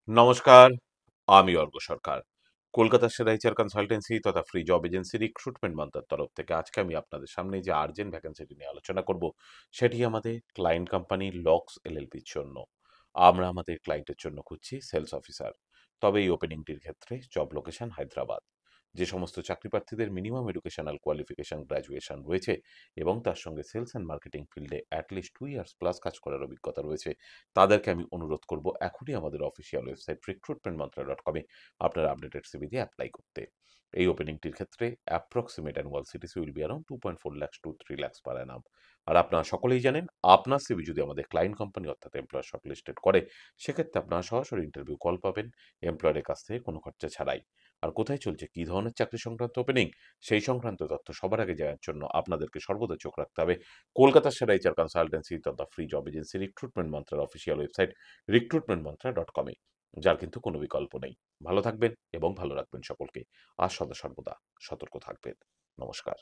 নমস্কার, আমি অর্ক সরকার। কলকাতার সেরা এইচআর কনসালটেন্সি তথা ফ্রি জব এজেন্সি রিক্রুটমেন্ট মান্ত্রার তরফ থেকে আজকে আমি আপনাদের সামনে যে আর্জেন্ট ভ্যাকেন্সিটি নিয়ে আলোচনা করব, সেটি আমাদের ক্লায়েন্ট কোম্পানি লক্স এলএলপির জন্য। আমরা আমাদের ক্লায়েন্টের জন্য খুঁজছি সেলস অফিসার। তবে এই ওপেনিংটির ক্ষেত্রে জব লোকেশন হায়দ্রাবাদ। যে সমস্ত চাকরি প্রার্থীদের মিনিমাম এডুকেশনাল কোয়ালিফিকেশন গ্র্যাজুয়েশন রয়েছে এবং তার সঙ্গে সেলস অ্যান্ড মার্কেটিং ফিল্ডে অ্যাটলিস্ট 2 ইয়ার্স প্লাস কাজ করার অভিজ্ঞতা রয়েছে, তাদেরকে আমি অনুরোধ করব এখনই আমাদের অফিসিয়াল ওয়েবসাইট recruitmentmantra.com এ আপনার আপডেটেড সিভি দিয়ে অ্যাপ্লাই করতে। এই ওপেনিংটির ক্ষেত্রে approximate annual CTC will be around 2.4 lakhs to 3 lakhs per annum. আর আপনারা সকলেই জানেন, আপনার সিভি যদি আমাদের ক্লায়েন্ট কোম্পানি অর্থাৎ এমপ্লয়ার শর্টলিস্টেড করে, সেক্ষেত্রে আপনারা সরাসরি ইন্টারভিউ কল পাবেন এমপ্লয়ারের কাছ থেকে কোনো খরচা ছাড়াই। আর কোথায় চলছে, কী ধরনের চাকরি সংক্রান্ত ওপেনিং, সেই সংক্রান্ত তথ্য সবার আগে জানার জন্য আপনাদেরকে সর্বদা চোখ রাখতে হবে কলকাতার সেরা এইচআর কনসালটেন্সি তথা ফ্রি জব এজেন্সি রিক্রুটমেন্ট মন্ত্রার অফিসিয়াল ওয়েবসাইট recruitmentmantra.com এ, যার কিন্তু কোনো বিকল্প নেই। ভালো থাকবেন এবং ভালো রাখবেন সকলকে। আর সদা সর্বদা সতর্ক থাকবেন। নমস্কার।